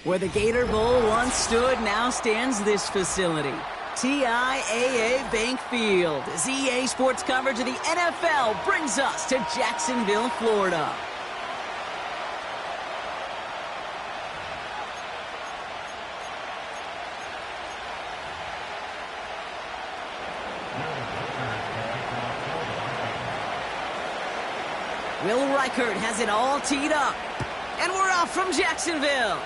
Where the Gator Bowl once stood, now stands this facility. TIAA Bank Field. As EA Sports coverage of the NFL brings us to Jacksonville, Florida. Will Reichert has it all teed up. And we're off from Jacksonville.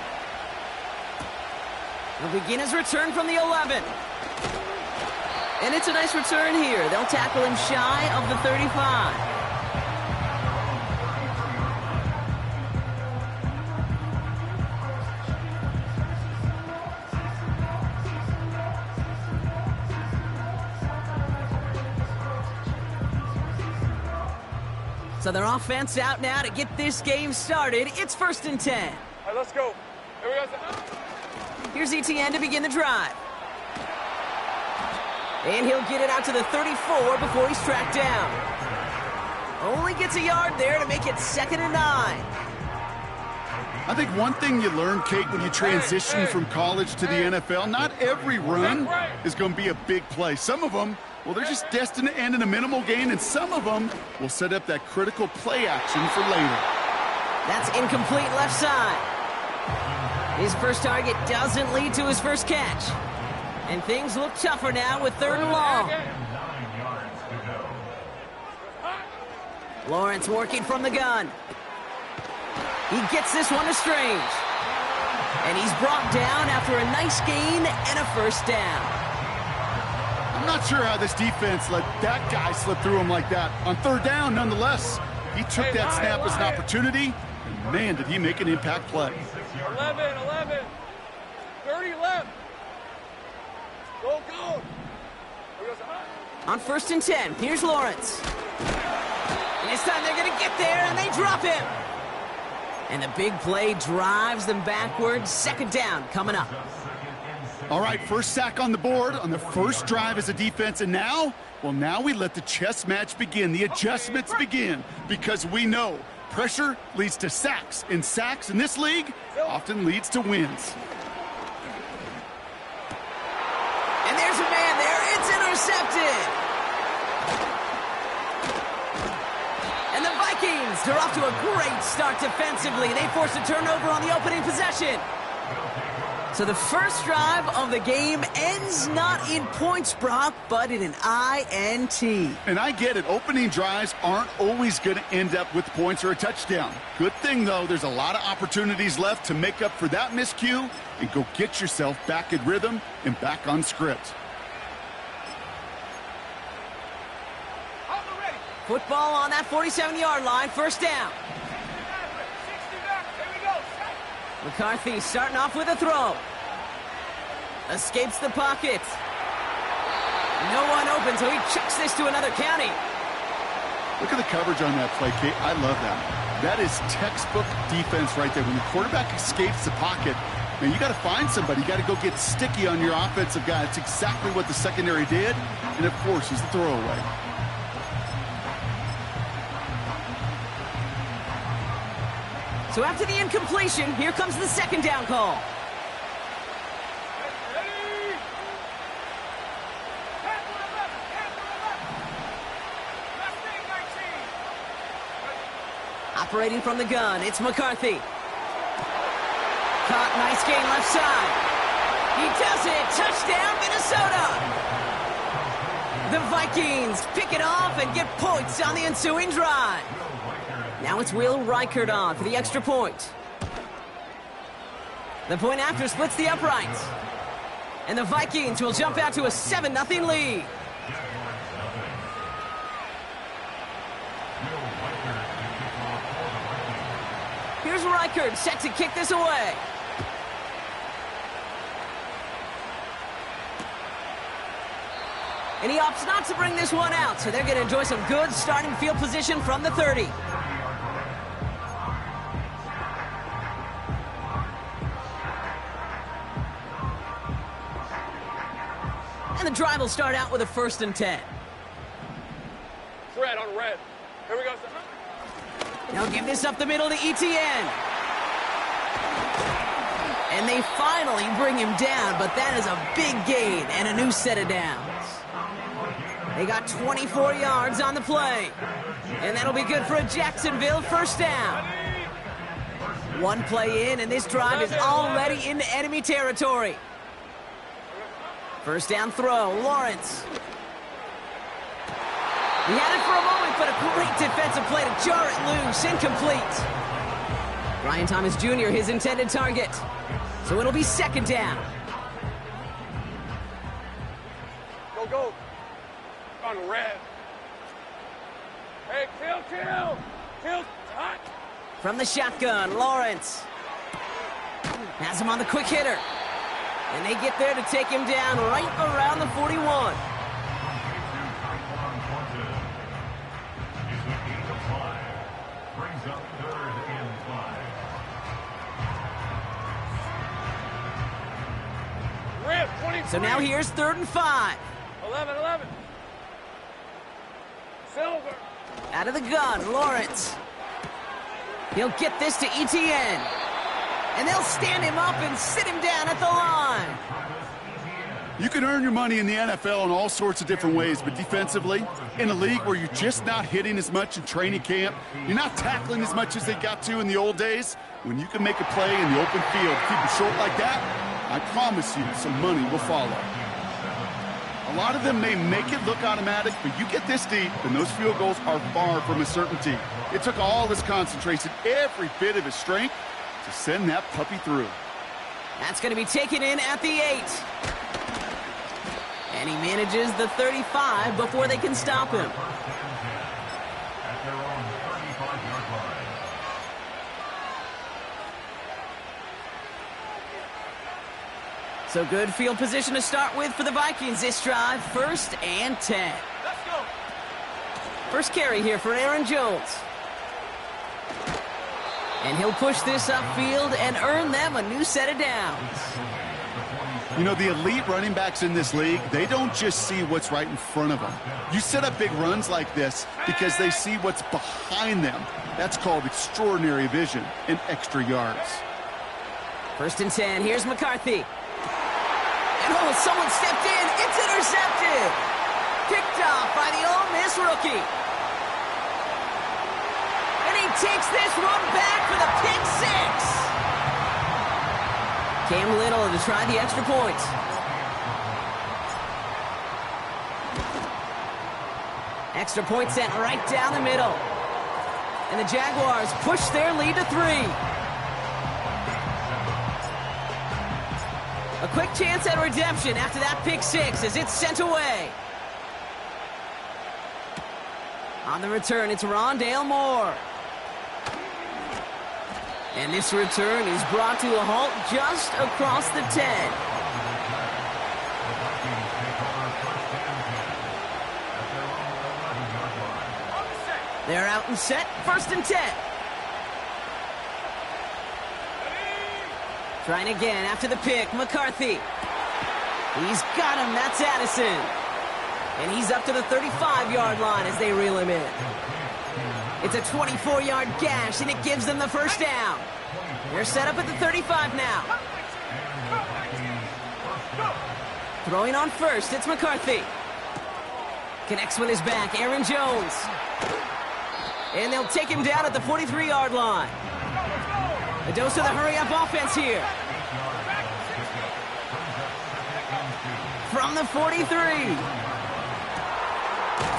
He'll begin his return from the 11. And it's a nice return here. They'll tackle him shy of the 35. So their offense out now to get this game started. It's 1st and 10. All right, let's go. Here we go. Here's ETN to begin the drive. And he'll get it out to the 34 before he's tracked down. Only gets a yard there to make it 2nd and 9. I think one thing you learn, Kate, when you transition from college to the NFL, not every run is going to be a big play. Some of them, well, they're just destined to end in a minimal gain, and some of them will set up that critical play action for later. That's incomplete left side. His first target doesn't lead to his first catch. And things look tougher now with 3rd and long. Lawrence working from the gun. He gets this one to Strange. And he's brought down after a nice gain and a 1st down. I'm not sure how this defense let that guy slip through him like that. On 3rd down, nonetheless, he took that snap as an opportunity, and man, did he make an impact play. 11, 30 left. Go. On 1st and 10, here's Lawrence. And this time they're going to get there, and they drop him. And the big play drives them backwards. 2nd down coming up. All right, first sack on the board on the first drive as a defense, and now we let the chess match begin, the adjustments begin, because we know pressure leads to sacks, and sacks in this league often leads to wins. And there's a man there. It's intercepted. And the Vikings, they're off to a great start defensively. They force a turnover on the opening possession. So the first drive of the game ends not in points, Brock, but in an INT. And I get it. Opening drives aren't always going to end up with points or a touchdown. Good thing, though, there's a lot of opportunities left to make up for that miscue and go get yourself back in rhythm and back on script. Football on that 47-yard line, 1st down. McCarthy starting off with a throw. Escapes the pocket. No one open, so he chucks this to another county. Look at the coverage on that play, Kate. I love that. That is textbook defense right there. When the quarterback escapes the pocket, man, you got to find somebody. You got to go get sticky on your offensive guy. It's exactly what the secondary did, and it forces the throwaway. So after the incompletion, here comes the 2nd down call. Operating from the gun, it's McCarthy. Caught, nice gain left side. He does it, touchdown Minnesota. The Vikings pick it off and get points on the ensuing drive. Now it's Will Reichert on for the extra point. The point after splits the uprights. And the Vikings will jump out to a 7-0 lead. Here's Reichert set to kick this away. And he opts not to bring this one out, so they're going to enjoy some good starting field position from the 30. And the drive will start out with a 1st and 10. It's red on red. Here we go, son. They'll give this up the middle to ETN. And they finally bring him down, but that is a big gain and a new set of downs. They got 24 yards on the play. And that'll be good for a Jacksonville 1st down. One play in, and this drive is already into enemy territory. 1st down throw, Lawrence. He had it for a moment, but a great defensive play to jar it loose. Incomplete. Brian Thomas Jr., his intended target. So it'll be 2nd down. Go, go. On red. Hey, kill. Kill, hot. From the shotgun, Lawrence. Has him on the quick hitter. And they get there to take him down right around the 41. So now here's 3rd and 5. 11. Silver. Out of the gun, Lawrence. He'll get this to ETN. And they'll stand him up and sit him down at the line. You can earn your money in the NFL in all sorts of different ways, but defensively, in a league where you're just not hitting as much in training camp, you're not tackling as much as they got to in the old days, when you can make a play in the open field, keep it short like that, I promise you some money will follow. A lot of them may make it look automatic, but you get this deep, and those field goals are far from a certainty. It took all his concentration, every bit of his strength, to send that puppy through. That's going to be taken in at the 8. And he manages the 35 before they can stop him. So good field position to start with for the Vikings this drive. 1st and 10. Let's go. First carry here for Aaron Jones. And he'll push this upfield and earn them a new set of downs. You know, the elite running backs in this league, they don't just see what's right in front of them. You set up big runs like this because they see what's behind them. That's called extraordinary vision and extra yards. 1st and 10. Here's McCarthy. And oh, someone stepped in. It's intercepted. Picked off by the Ole Miss rookie. And he takes this one back for the pick 6. Cam Little to try the extra point. Extra point sent right down the middle. And the Jaguars push their lead to 3. A quick chance at redemption after that pick 6 as it's sent away. On the return, it's Rondale Moore. And this return is brought to a halt just across the 10. They're out and set, 1st and 10. Trying again after the pick, McCarthy. He's got him, that's Addison. And he's up to the 35-yard line as they reel him in. It's a 24-yard gash, and it gives them the 1st down. They're set up at the 35 now. Throwing on 1st, it's McCarthy. Connects with his back, Aaron Jones. And they'll take him down at the 43-yard line. A dose of the hurry-up offense here. From the 43.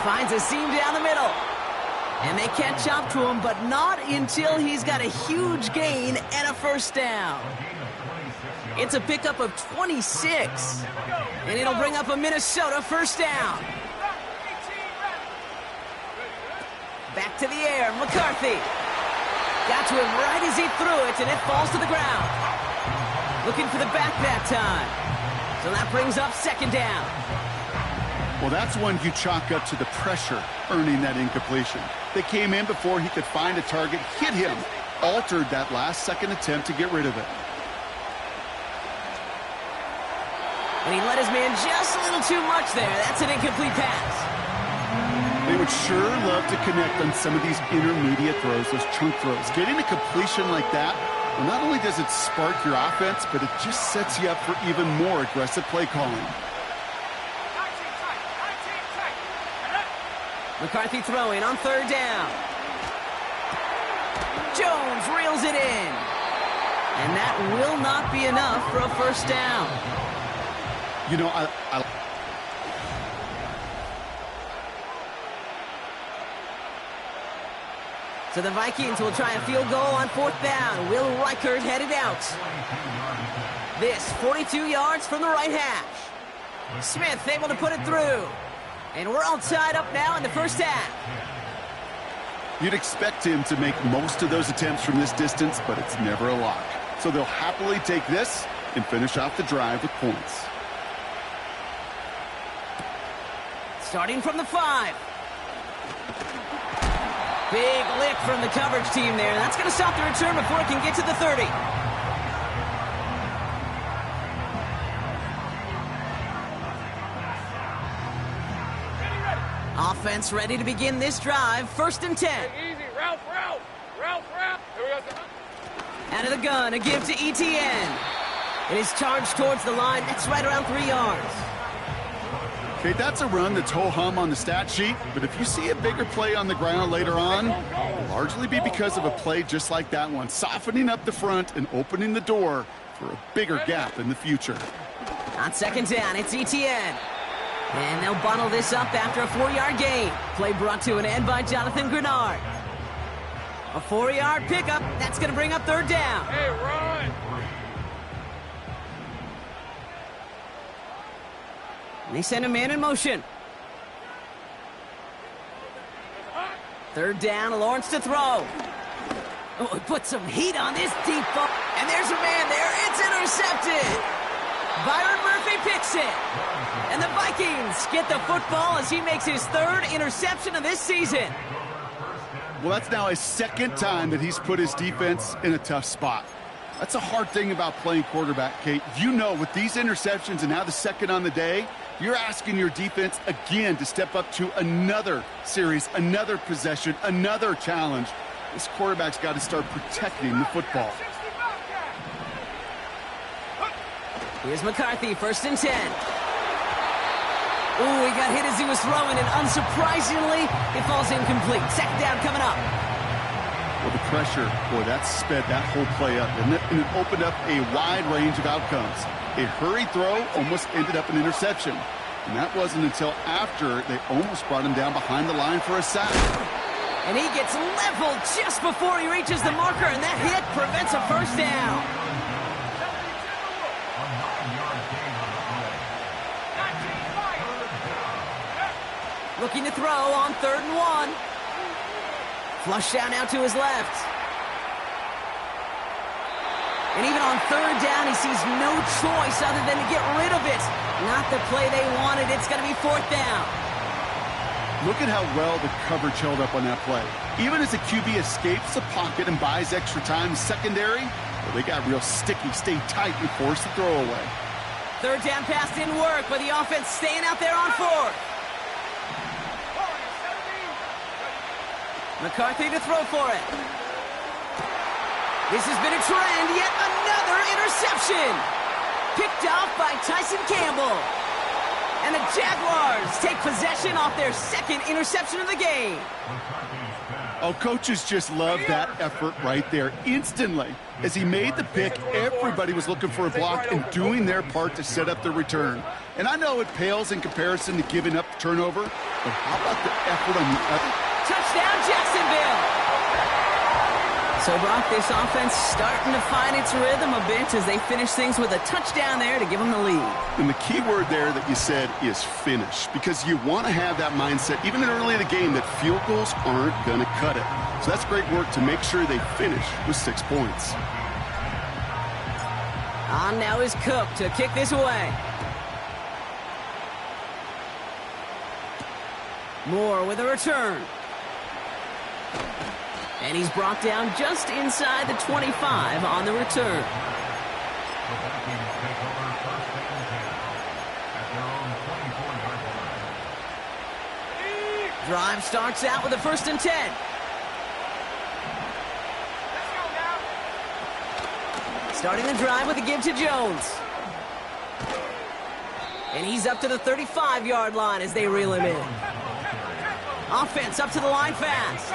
Finds a seam down the middle. And they catch up to him, but not until he's got a huge gain and a 1st down. It's a pickup of 26. And it'll bring up a Minnesota 1st down. Back to the air, McCarthy. Got to him right as he threw it, and it falls to the ground. Looking for the back that time. So that brings up 2nd down. Well, that's one you chalk up to the pressure earning that incompletion. They came in before he could find a target, hit him, altered that last-second attempt to get rid of it. And he let his man just a little too much there. That's an incomplete pass. They would sure love to connect on some of these intermediate throws, those chunk throws. Getting a completion like that, well, not only does it spark your offense, but it just sets you up for even more aggressive play calling. McCarthy throwing on third down. Jones reels it in. And that will not be enough for a first down. You know, So the Vikings will try a field goal on fourth down. Will Reichert headed out. This 42 yards from the right hash. Smith able to put it through. And we're all tied up now in the first half. You'd expect him to make most of those attempts from this distance, but it's never a lock. So they'll happily take this and finish off the drive with points. Starting from the 5. Big lick from the coverage team there. That's going to stop the return before it can get to the 30. Offense ready to begin this drive. First and 10. Easy, Ralph. Here we go. Out of the gun, a give to ETN. It is charged towards the line. That's right around 3 yards. Okay, that's a run that's ho-hum on the stat sheet, but if you see a bigger play on the ground later on, it'll largely be because of a play just like that one, softening up the front and opening the door for a bigger gap in the future. On second down, it's ETN. And they'll bottle this up after a 4-yard gain. Play brought to an end by Jonathan Grenard. A 4-yard pickup. That's going to bring up third down. Hey, run! They send a man in motion. Third down, Lawrence to throw. Oh, he put some heat on this deep ball. And there's a man there. It's intercepted. Byron Murphy picks it. And the Vikings get the football as he makes his third interception of this season. Well, that's now his second time that he's put his defense in a tough spot. That's a hard thing about playing quarterback, Kate. You know, with these interceptions and now the second on the day, you're asking your defense again to step up to another series, another possession, another challenge. This quarterback's got to start protecting the football. Here's McCarthy, first and 10. Ooh, he got hit as he was throwing, and unsurprisingly, it falls incomplete. Second down coming up. Well, the pressure, boy, that sped that whole play up, didn't it? And it opened up a wide range of outcomes. A hurried throw almost ended up an interception. And that wasn't until after they almost brought him down behind the line for a sack. And he gets leveled just before he reaches the marker, and that hit prevents a first down. Looking to throw on third and 1. Flush down out to his left. And even on third down, he sees no choice other than to get rid of it. Not the play they wanted. It's going to be fourth down. Look at how well the coverage held up on that play. Even as the QB escapes the pocket and buys extra time secondary, well, they got real sticky, stayed tight, and forced the throw away. Third down pass didn't work, but the offense staying out there on fourth. McCarthy to throw for it. This has been a trend, yet another interception. Picked off by Tyson Campbell. And the Jaguars take possession off their second interception of the game. Oh, coaches just love that effort right there. Instantly, as he made the pick, everybody was looking for a block and doing their part to set up the return. And I know it pales in comparison to giving up the turnover, but how about the effort on the other? Touchdown, Jacksonville! So, Brock, this offense starting to find its rhythm a bit as they finish things with a touchdown there to give them the lead. And the key word there that you said is finish, because you want to have that mindset, even early in the game, that field goals aren't going to cut it. So that's great work to make sure they finish with 6 points. On now is Cook to kick this away. Moore with a return. And he's brought down just inside the 25 on the return. Drive starts out with a 1st and 10. Starting the drive with a give to Jones. And he's up to the 35-yard line as they reel him in. Offense up to the line fast.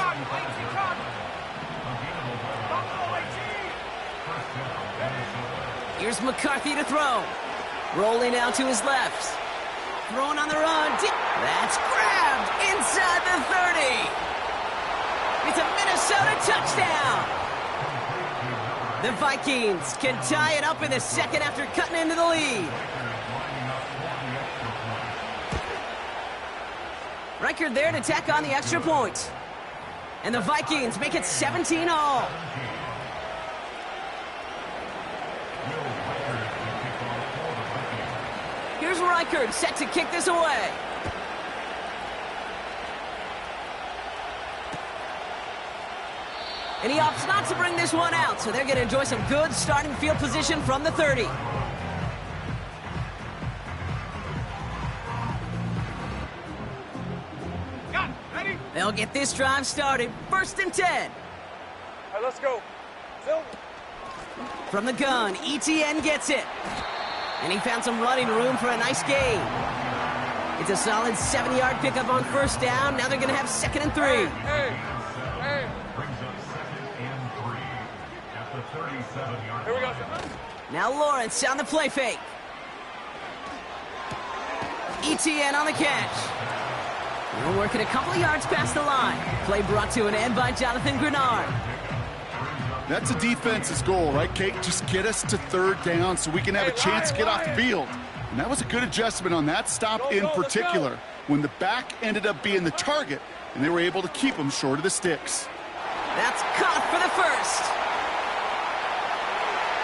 Here's McCarthy to throw. Rolling out to his left. Throwing on the run. That's grabbed inside the 30. It's a Minnesota touchdown. The Vikings can tie it up in the second after cutting into the lead. Reichard there to tack on the extra point. And the Vikings make it 17-all. Here's Reichard set to kick this away. And he opts not to bring this one out, so they're going to enjoy some good starting field position from the 30. They'll get this drive started. 1st and 10. All right, let's go. Silver. From the gun, ETN gets it. And he found some running room for a nice gain. It's a solid 70-yard pickup on 1st down. Now they're going to have 2nd and 3. Hey. Here we go. Now Lawrence on the play fake. ETN on the catch. We're working a couple of yards past the line. Play brought to an end by Jonathan Grenard. That's a defense's goal, right, Kate? Just get us to 3rd down so we can have a chance to get off the field. And that was a good adjustment on that stop in particular, when the back ended up being the target, and they were able to keep him short of the sticks. That's caught for the 1st.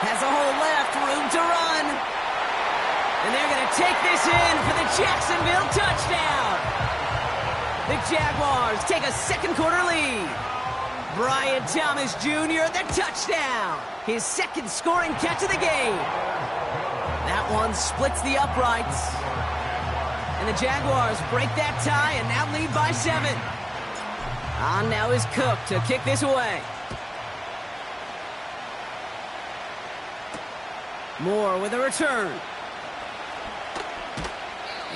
Has a hole left, room to run. And they're going to take this in for the Jacksonville touchdown. The Jaguars take a 2nd quarter lead. Brian Thomas Jr., the touchdown. His 2nd scoring catch of the game. That one splits the uprights. And the Jaguars break that tie and now lead by 7. On now is Cook to kick this away. Moore with a return.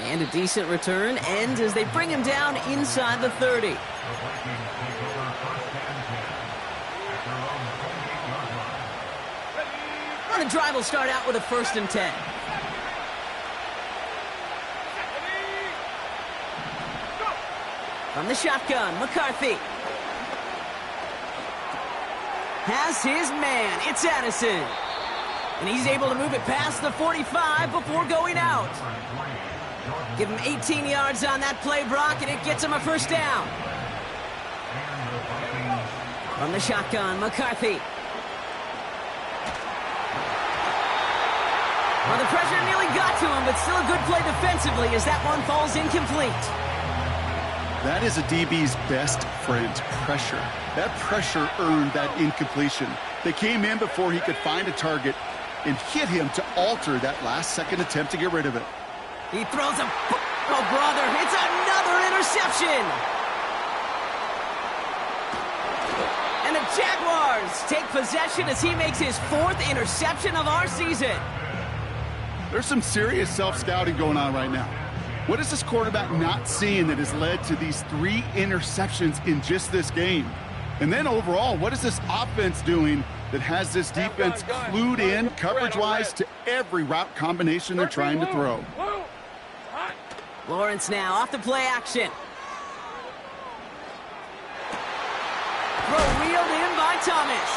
And a decent return ends as they bring him down inside the 30. And the drive will start out with a 1st and 10. From the shotgun, McCarthy. Has his man. It's Addison. And he's able to move it past the 45 before going out. Give him 18 yards on that play, Brock, and it gets him a 1st down. From the shotgun, McCarthy. Well, the pressure nearly got to him, but still a good play defensively as that one falls incomplete. That is a DB's best friend, pressure. That pressure earned that incompletion. They came in before he could find a target and hit him to alter that last-second attempt to get rid of it. He throws a... Oh, brother, it's another interception! And the Jaguars take possession as he makes his 4th interception of our season. There's some serious self-scouting going on right now. What is this quarterback not seeing that has led to these 3 interceptions in just this game? And then overall, what is this offense doing that has this defense clued in coverage-wise to every route combination they're trying to throw? Lawrence now off the play action. Throw reeled in by Thomas.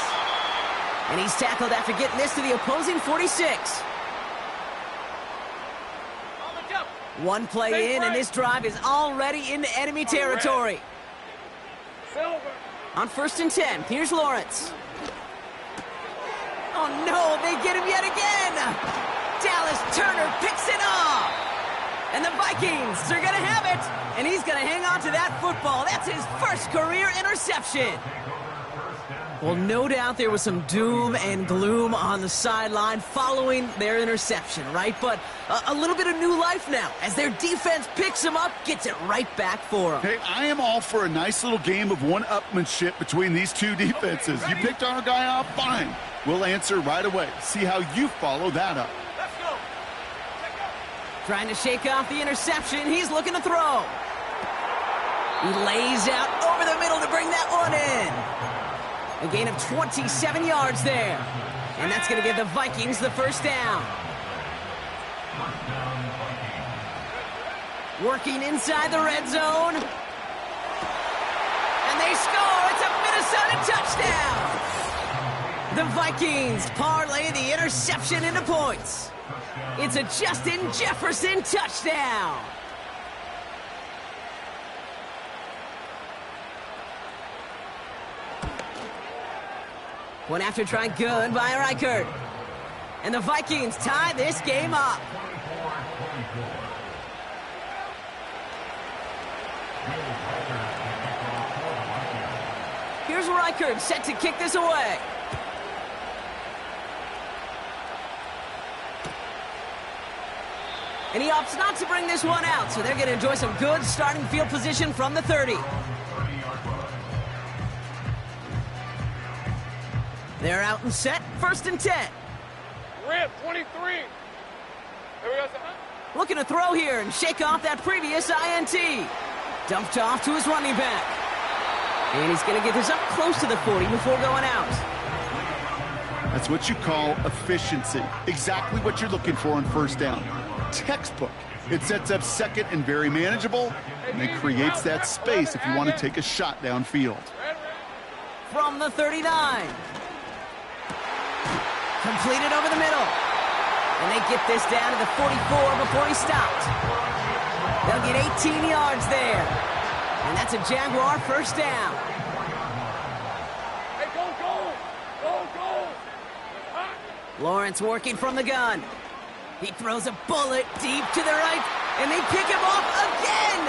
And he's tackled after getting this to the opposing 46. One play in, and this drive is already into enemy territory. On 1st and 10, here's Lawrence. Oh no, they get him yet again. Dallas Turner picks it off. And the Vikings are going to have it. And he's going to hang on to that football. That's his first career interception. Well, no doubt there was some doom and gloom on the sideline following their interception, right? But a little bit of new life now as their defense picks him up, gets it right back for him. Hey, I am all for a nice little game of one-upmanship between these two defenses. You picked our guy off, fine. We'll answer right away. See how you follow that up. Let's go. Trying to shake off the interception. He's looking to throw. He lays out over the middle to bring that one in. A gain of 27 yards there. And that's going to give the Vikings the first down. Working inside the red zone. And they score. It's a Minnesota touchdown. The Vikings parlay the interception into points. It's a Justin Jefferson touchdown. One after try good by Reichert. And the Vikings tie this game up. Here's Reichert set to kick this away. And he opts not to bring this one out, so they're going to enjoy some good starting field position from the 30. They're out and set, 1st and 10. Rip, 23. Here we go, son. Looking to throw here and shake off that previous INT. Dumped off to his running back. And he's going to get this up close to the 40 before going out. That's what you call efficiency. Exactly what you're looking for on first down. Textbook. It sets up second and very manageable, and it creates that space if you want to take a shot downfield. From the 39. Completed over the middle. And they get this down to the 44 before he stopped. They'll get 18 yards there. And that's a Jaguar first down. Hey, go, go! Go, go! Lawrence working from the gun. He throws a bullet deep to the right, and they pick him off again!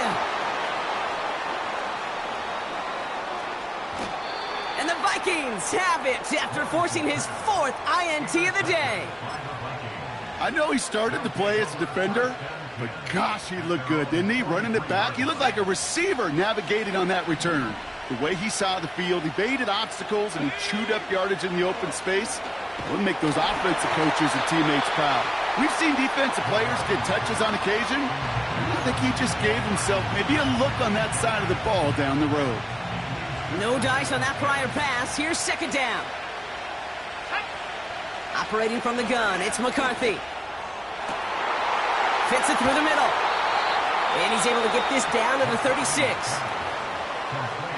And the Vikings have it after forcing his 4th INT of the day. I know he started to play as a defender, but gosh, he looked good, didn't he? Running it back, he looked like a receiver navigating on that return. The way he saw the field, he evaded obstacles, and he chewed up yardage in the open space. It would make those offensive coaches and teammates proud. We've seen defensive players get touches on occasion. I think he just gave himself maybe a look on that side of the ball down the road. No dice on that prior pass. Here's 2nd down. Operating from the gun, it's McCarthy. Fits it through the middle. And he's able to get this down to the 36.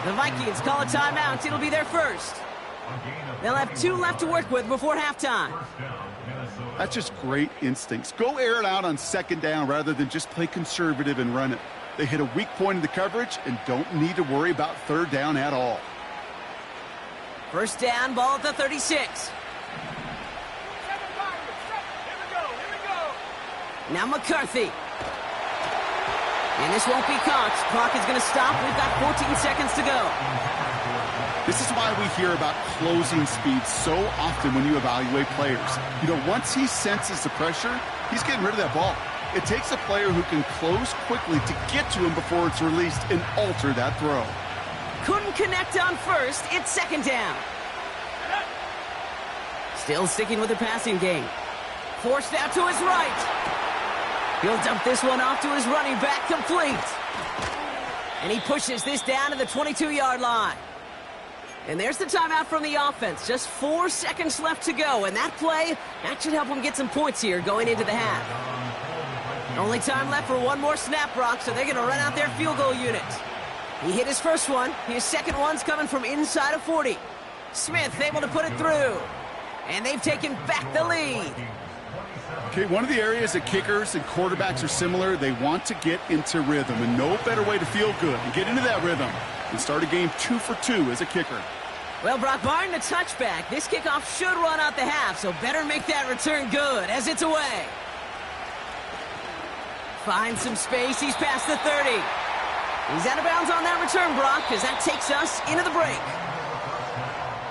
The Vikings call a timeout. It'll be their first. They'll have 2 left to work with before halftime. That's just great instincts. Go air it out on 2nd down rather than just play conservative and run it. They hit a weak point in the coverage and don't need to worry about 3rd down at all. First down, ball at the 36. Now McCarthy. And this won't be caught. Clock is going to stop. We've got 14 seconds to go. This is why we hear about closing speed so often when you evaluate players. You know, once he senses the pressure, he's getting rid of that ball. It takes a player who can close quickly to get to him before it's released and alter that throw. Couldn't connect on first. It's 2nd down. Still sticking with the passing game. Forced out to his right. He'll dump this one off to his running back, complete. And he pushes this down to the 22-yard line. And there's the timeout from the offense. Just 4 seconds left to go. And that play, that should help them get some points here going into the half. Only time left for one more snap, Brock, so they're going to run out their field goal unit. He hit his first one. His second one's coming from inside of 40. Smith able to put it through. And they've taken back the lead. Okay, one of the areas that kickers and quarterbacks are similar, they want to get into rhythm, and no better way to feel good and get into that rhythm than start a game 2 for 2 as a kicker. Well, Brock, barring the touchback, this kickoff should run out the half, so better make that return good as it's away. Finds some space. He's past the 30. He's out of bounds on that return, Brock, because that takes us into the break.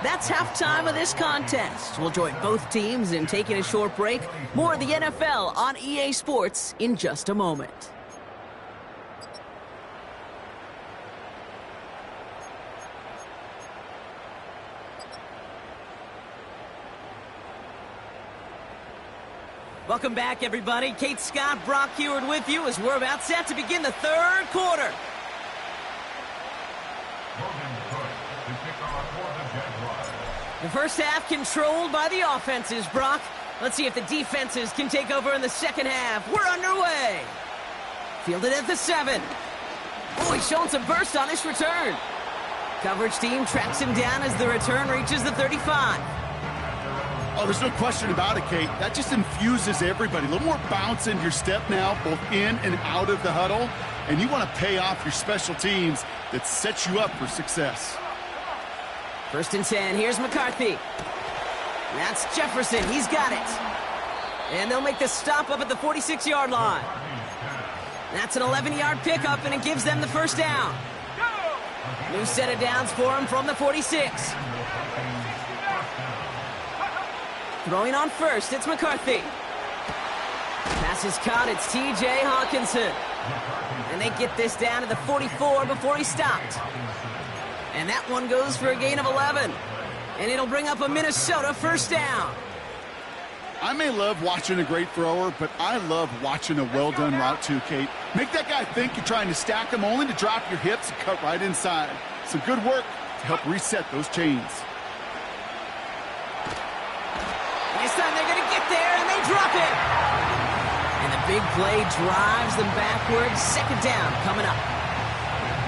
That's halftime of this contest. We'll join both teams in taking a short break. More of the NFL on EA Sports in just a moment. Welcome back, everybody. Kate Scott, Brock Heward with you as we're about set to begin the third quarter. The first half controlled by the offenses, Brock. Let's see if the defenses can take over in the second half. We're underway. Fielded at the 7. Oh, he's showing some burst on his return. Coverage team tracks him down as the return reaches the 35. Oh, there's no question about it, Kate. That just infuses everybody. A little more bounce in your step now, both in and out of the huddle. And you want to pay off your special teams that sets you up for success. 1st and 10. Here's McCarthy. That's Jefferson. He's got it. And they'll make the stop up at the 46-yard line. That's an 11-yard pickup, and it gives them the first down. New set of downs for him from the 46. Throwing on first, it's McCarthy. Pass is caught, it's T.J. Hawkinson. And they get this down to the 44 before he stopped. And that one goes for a gain of 11. And it'll bring up a Minnesota first down. I may love watching a great thrower, but I love watching a well-done route too, Kate. Make that guy think you're trying to stack him only to drop your hips and cut right inside. Some good work to help reset those chains. This time they're going to get there, and they drop it. And the big play drives them backwards. Second down coming up.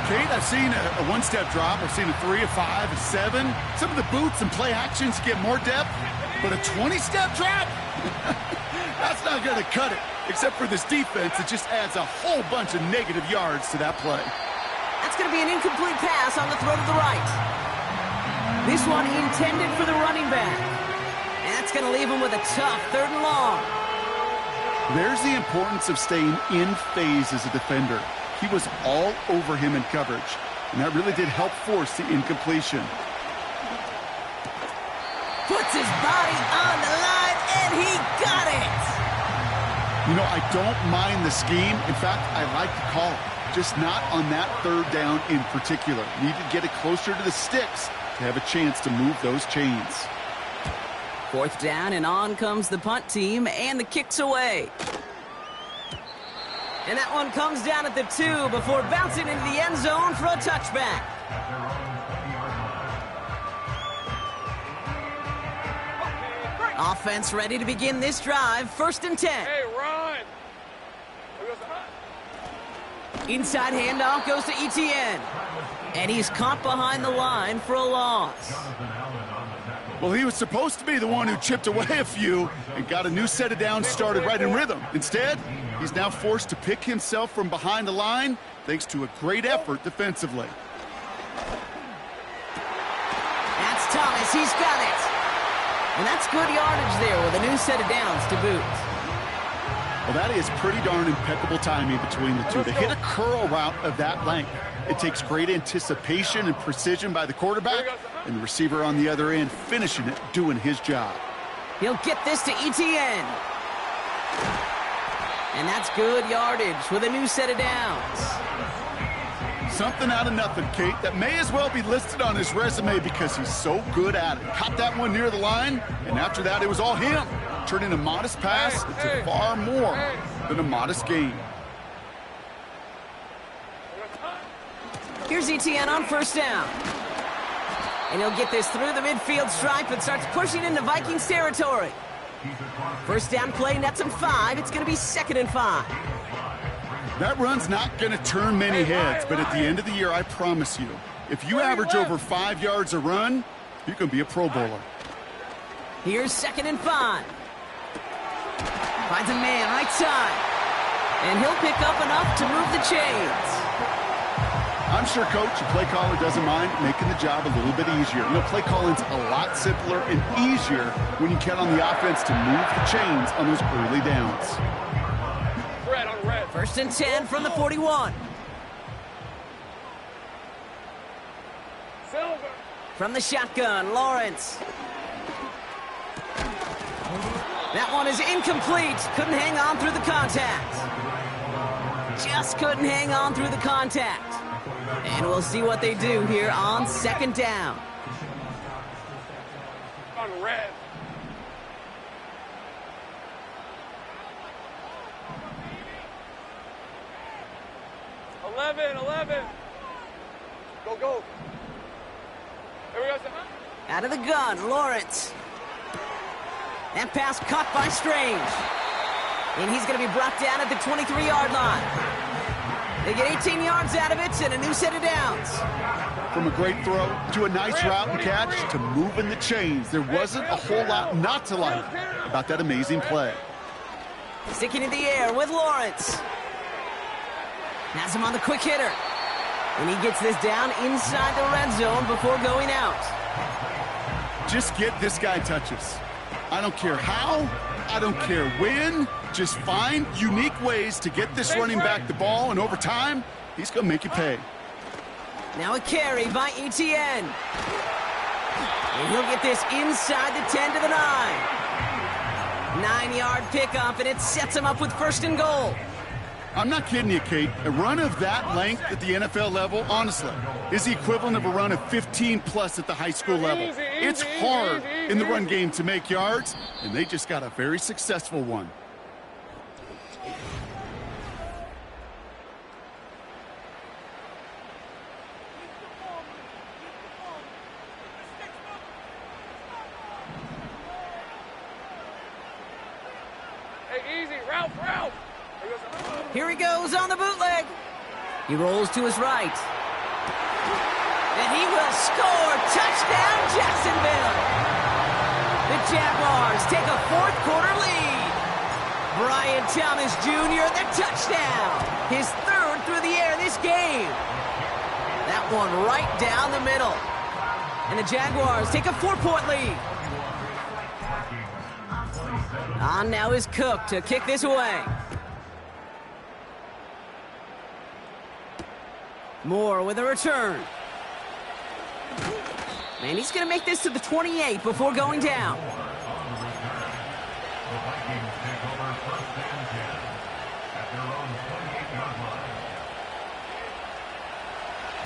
Kate, I've seen a one-step drop. I've seen a 3, a 5, a 7. Some of the boots and play actions get more depth, but a 20-step drop? That's not going to cut it. Except for this defense, it just adds a whole bunch of negative yards to that play. That's going to be an incomplete pass on the throw to the right. This one intended for the running back. And that's going to leave him with a tough 3rd and long. There's the importance of staying in phase as a defender. He was all over him in coverage, and that really did help force the incompletion. Puts his body on the line, and he got it! You know, I don't mind the scheme. In fact, I like the call. Just not on that 3rd down in particular. Need to get it closer to the sticks to have a chance to move those chains. 4th down, and on comes the punt team, and the kick's away. And that one comes down at the 2 before bouncing into the end zone for a touchback. Offense ready to begin this drive. 1st and 10. Hey, run! Inside handoff goes to ETN. And he's caught behind the line for a loss. Well, he was supposed to be the one who chipped away a few and got a new set of downs started right in rhythm. Instead, he's now forced to pick himself from behind the line thanks to a great effort defensively. That's Thomas. He's got it. And that's good yardage there with a new set of downs to boot. Well, that is pretty darn impeccable timing between the two. To hit a curl route of that length, it takes great anticipation and precision by the quarterback, and the receiver on the other end finishing it, doing his job. He'll get this to ETN. And that's good yardage with a new set of downs. Something out of nothing, Kate, that may as well be listed on his resume because he's so good at it. Caught that one near the line, and after that, it was all him, turning a modest pass into far more than a modest gain. Here's ETN on 1st down. And he'll get this through the midfield stripe and starts pushing into Vikings territory. 1st down play, nets him 5. It's going to be 2nd and 5. That run's not going to turn many heads, but at the end of the year, I promise you, if you average over 5 yards a run, you can be a Pro Bowler. Here's 2nd and 5. Finds a man right side. And he'll pick up enough to move the chains. I'm sure coach and play caller doesn't mind making the job a little bit easier. You know, play calling's a lot simpler and easier when you count on the offense to move the chains on those early downs. First and 10 from the 41. Silver. From the shotgun, Lawrence. That one is incomplete. Couldn't hang on through the contact. Just couldn't hang on through the contact. And we'll see what they do here on second down. On red. Eleven. Go. Here we go, son. Out of the gun, Lawrence. That pass caught by Strange. And he's going to be brought down at the 23-yard line. They get 18 yards out of it and a new set of downs. From a great throw to a nice route and catch to moving the chains, there wasn't a whole lot not to like about that amazing play. Sticking in the air with Lawrence. Has him on the quick hitter. And he gets this down inside the red zone before going out. Just get this guy touches. I don't care how, I don't care when. Just find unique ways to get this running back the ball, and over time, he's going to make you pay. Now a carry by ETN. And he'll get this inside the 10 to the 9. 9-yard pickup, and it sets him up with first and goal. I'm not kidding you, Kate. A run of that length at the NFL level, honestly, is the equivalent of a run of 15-plus at the high school level. It's hard in the run game to make yards, and they just got a very successful one. Hey, easy. Ralph. Here he goes on the bootleg. He rolls to his right. And he will score. Touchdown, Jacksonville. The Jaguars take a fourth-quarter lead. Brian Thomas Jr., the touchdown. His third through the air this game. That one right down the middle. And the Jaguars take a 4-point lead. On now is Cook to kick this away. Moore with a return. And he's going to make this to the 28 before going down.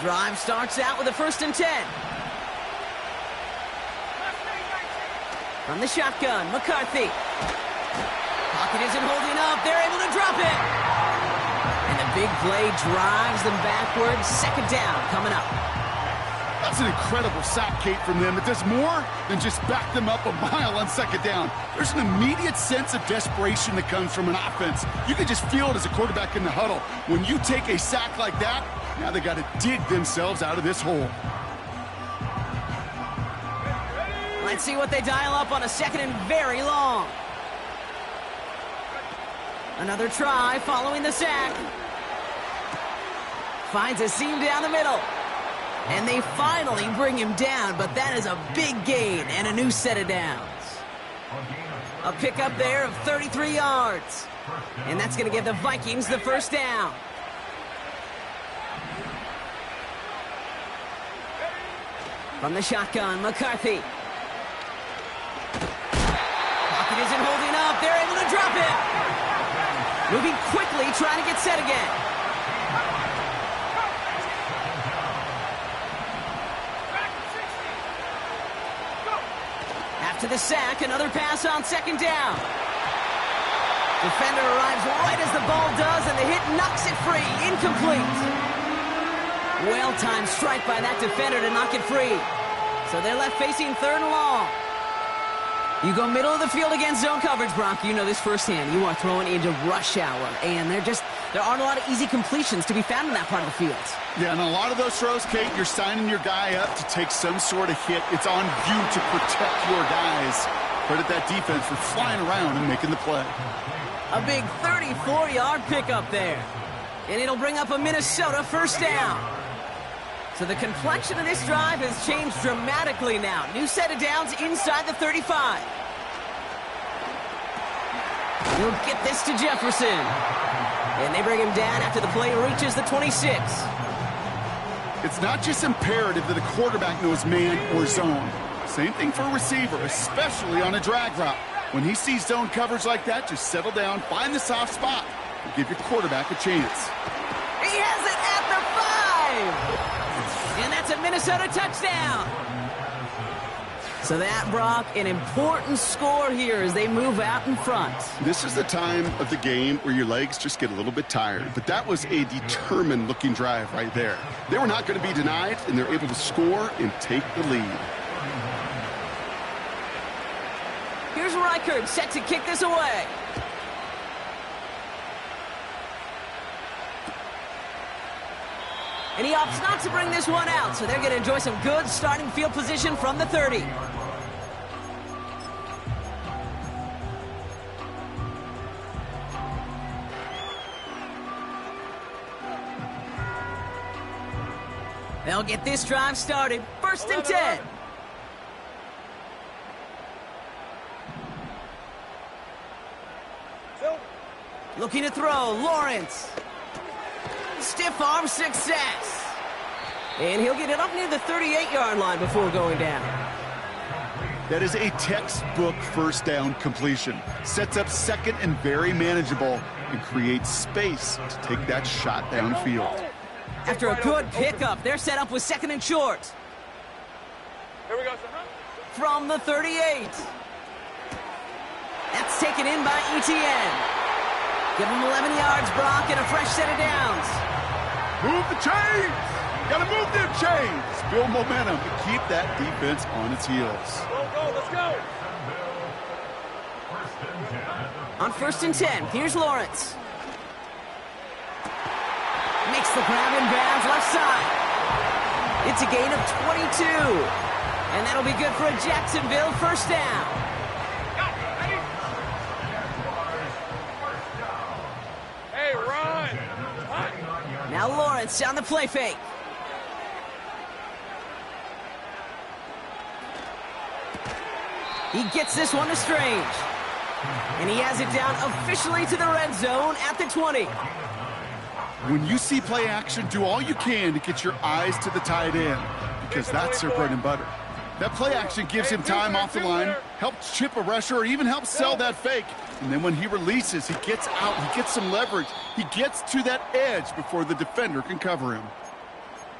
Drive starts out with a first and 10. From the shotgun, McCarthy. Pocket isn't holding up. They're able to drop it. And the big play drives them backwards. Second down coming up. That's an incredible sack, Kate, from them. It does more than just back them up a mile on second down. There's an immediate sense of desperation that comes from an offense. You can just feel it as a quarterback in the huddle. When you take a sack like that, now they got to dig themselves out of this hole. Let's see what they dial up on a second and very long. Another try following the sack. Finds a seam down the middle. And they finally bring him down, but that is a big gain and a new set of downs. A pickup there of 33 yards. And that's going to give the Vikings the first down. From the shotgun, McCarthy. Pocket isn't holding up. They're able to drop it. Moving quickly, trying to get set again. After the sack, another pass on second down. Defender arrives right as the ball does, and the hit knocks it free. Incomplete. Well-timed strike by that defender to knock it free. So they're left facing third and long. You go middle of the field against zone coverage, Brock. You know this firsthand. You are throwing into rush hour, and there aren't a lot of easy completions to be found in that part of the field. Yeah, and a lot of those throws, Kate, you're signing your guy up to take some sort of hit. It's on you to protect your guys. Credit that defense for flying around and making the play. A big 34-yard pickup there. And it'll bring up a Minnesota first down. So the complexion of this drive has changed dramatically now. New set of downs inside the 35. He'll get this to Jefferson. And they bring him down after the play reaches the 26. It's not just imperative that a quarterback knows man or zone. Same thing for a receiver, especially on a drag route. When he sees zone coverage like that, just settle down, find the soft spot, and give your quarterback a chance. He has it at the 5! And that's a Minnesota touchdown! So that, Brock, an important score here as they move out in front. This is the time of the game where your legs just get a little bit tired. But that was a determined-looking drive right there. They were not going to be denied, and they're able to score and take the lead. Here's Reichard set to kick this away. And he opts not to bring this one out, so they're going to enjoy some good starting field position from the 30. They'll get this drive started. First and 10. Looking to throw, Lawrence. Stiff arm success. And he'll get it up near the 38-yard line before going down. That is a textbook first down completion. Sets up second and very manageable and creates space to take that shot downfield. After a good pickup, they're set up with second and short. Here we go, sir. From the 38. That's taken in by ETN. Give him 11 yards, Brock, and a fresh set of downs. Move the chains! Gotta move them chains! Build momentum to keep that defense on its heels. Go, let's go! On first and 10, here's Lawrence. Makes the grab in bounds left side. It's a gain of 22. And that'll be good for a Jacksonville first down. Hey, run! Now Lawrence on the play fake. He gets this one to Strange. And he has it down officially to the red zone at the 20. When you see play action, do all you can to get your eyes to the tight end, because that's their bread and butter. That play action gives him time off the line, helps chip a rusher, or even helps sell that fake. And then when he releases, he gets out, he gets some leverage. He gets to that edge before the defender can cover him.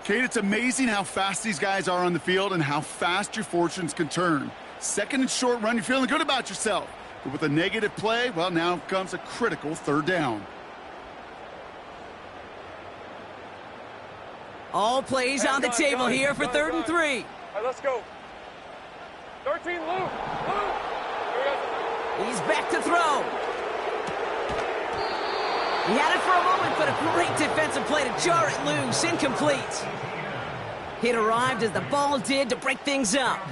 Kate, it's amazing how fast these guys are on the field and how fast your fortunes can turn. Second and short run, you're feeling good about yourself. But with a negative play, well, now comes a critical third down. All plays on the table here for third and 3. All right, let's go. 13, Luke. He's back to throw. He had it for a moment, but a great defensive play to jar it loose. Incomplete. Hit arrived as the ball did to break things up.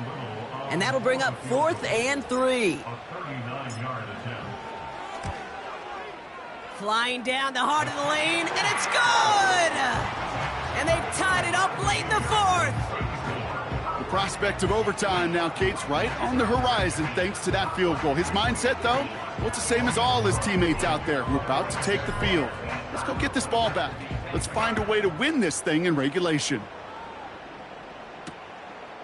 And that'll bring up 4th and 3. Flying down the heart of the lane, and it's good! And they've tied it up late in the 4th. The prospect of overtime now, Kate's right on the horizon thanks to that field goal. His mindset, though, well, it's the same as all his teammates out there who are about to take the field. Let's go get this ball back. Let's find a way to win this thing in regulation.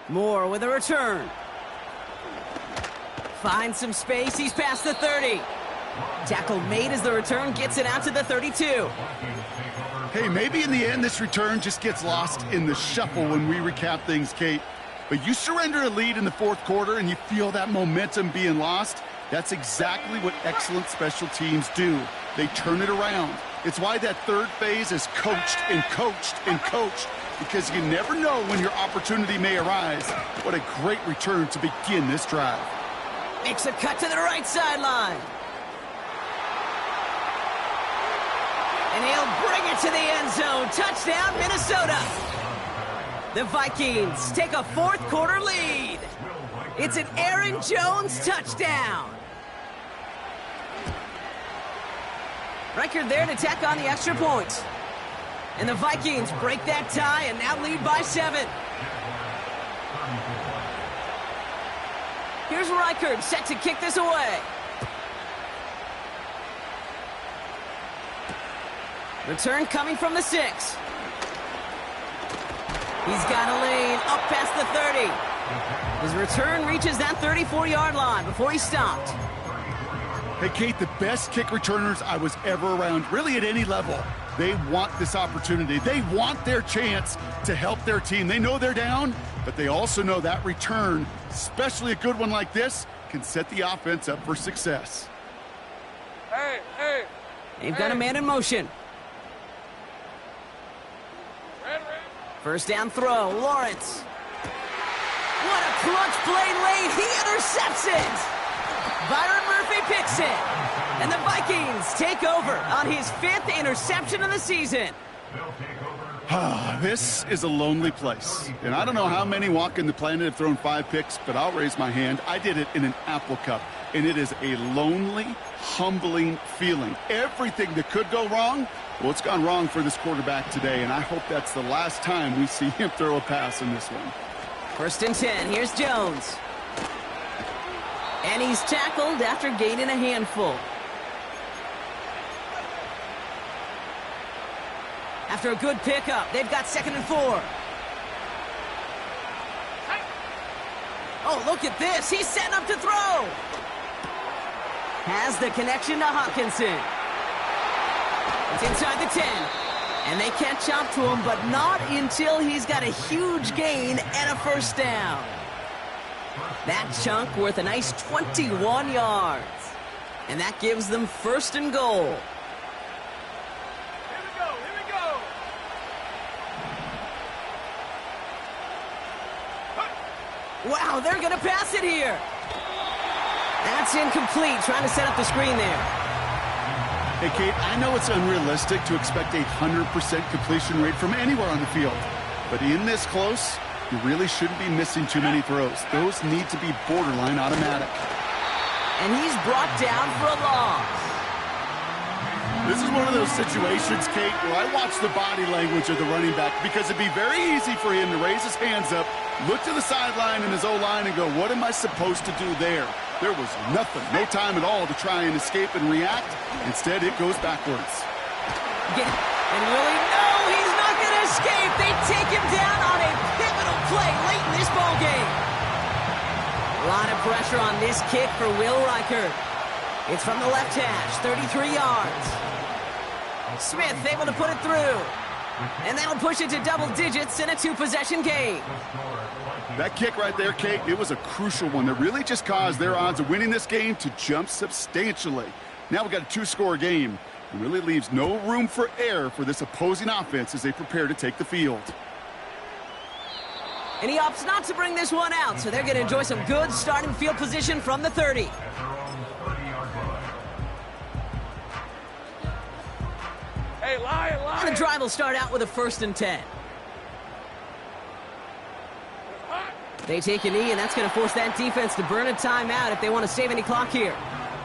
Moore with a return. Finds some space. He's past the 30. Tackle made as the return gets it out to the 32. Hey, maybe in the end this return just gets lost in the shuffle when we recap things, Kate. But you surrender a lead in the 4th quarter and you feel that momentum being lost. That's exactly what excellent special teams do. They turn it around. It's why that third phase is coached and coached and coached, because you never know when your opportunity may arise. What a great return to begin this drive. Makes a cut to the right sideline. And he'll bring it to the end zone. Touchdown, Minnesota. The Vikings take a 4th quarter lead. It's an Aaron Jones touchdown. Record there to tack on the extra point. And the Vikings break that tie and now lead by 7. Here's Reichard set to kick this away. Return coming from the 6. He's got a lane up past the 30. His return reaches that 34-yard line before he stopped. Hey, Kate, the best kick returners I was ever around, really at any level, they want this opportunity. They want their chance to help their team. They know they're down, but they also know that return, especially a good one like this, can set the offense up for success. Hey. They've got a man in motion. Red. First down throw, Lawrence. What a clutch play late. He intercepts it. Byron Murphy picks it. And the Vikings take over on his 5th interception of the season. This is a lonely place. And I don't know how many walking the planet have thrown 5 picks, but I'll raise my hand. I did it in an Apple Cup. And it is a lonely, humbling feeling. Everything that could go wrong, well, it's gone wrong for this quarterback today. And I hope that's the last time we see him throw a pass in this one. First and 10, here's Jones. And he's tackled after gaining a handful. After a good pickup, they've got 2nd and 4. Oh, look at this. He's setting up to throw. Has the connection to Hawkinson. It's inside the 10. And they catch up to him, but not until he's got a huge gain and a first down. That chunk worth a nice 21 yards. And that gives them 1st and goal. Here we go. Wow, they're going to pass it here. That's incomplete, trying to set up the screen there. Hey, Kate, I know it's unrealistic to expect a 100% completion rate from anywhere on the field. But in this close, you really shouldn't be missing too many throws. Those need to be borderline automatic. And he's brought down for a loss. This is one of those situations, Kate, where I watch the body language of the running back because it'd be very easy for him to raise his hands up, look to the sideline and his O-line and go, what am I supposed to do there? There was nothing, no time at all to try and escape and react. Instead, it goes backwards. And really, no, he's not going to escape. They take him down on a pivotal play late in this ballgame. A lot of pressure on this kick for Will Reichert. It's from the left hash, 33 yards. Smith able to put it through. And that'll push it to double digits in a 2-possession game. That kick right there, Kate, it was a crucial one that really just caused their odds of winning this game to jump substantially. Now we've got a 2-score game. It really leaves no room for error for this opposing offense as they prepare to take the field. And he opts not to bring this one out, so they're going to enjoy some good starting field position from the 30. Hey, Lion. The drive will start out with a 1st and 10. They take a knee, and that's going to force that defense to burn a timeout if they want to save any clock here.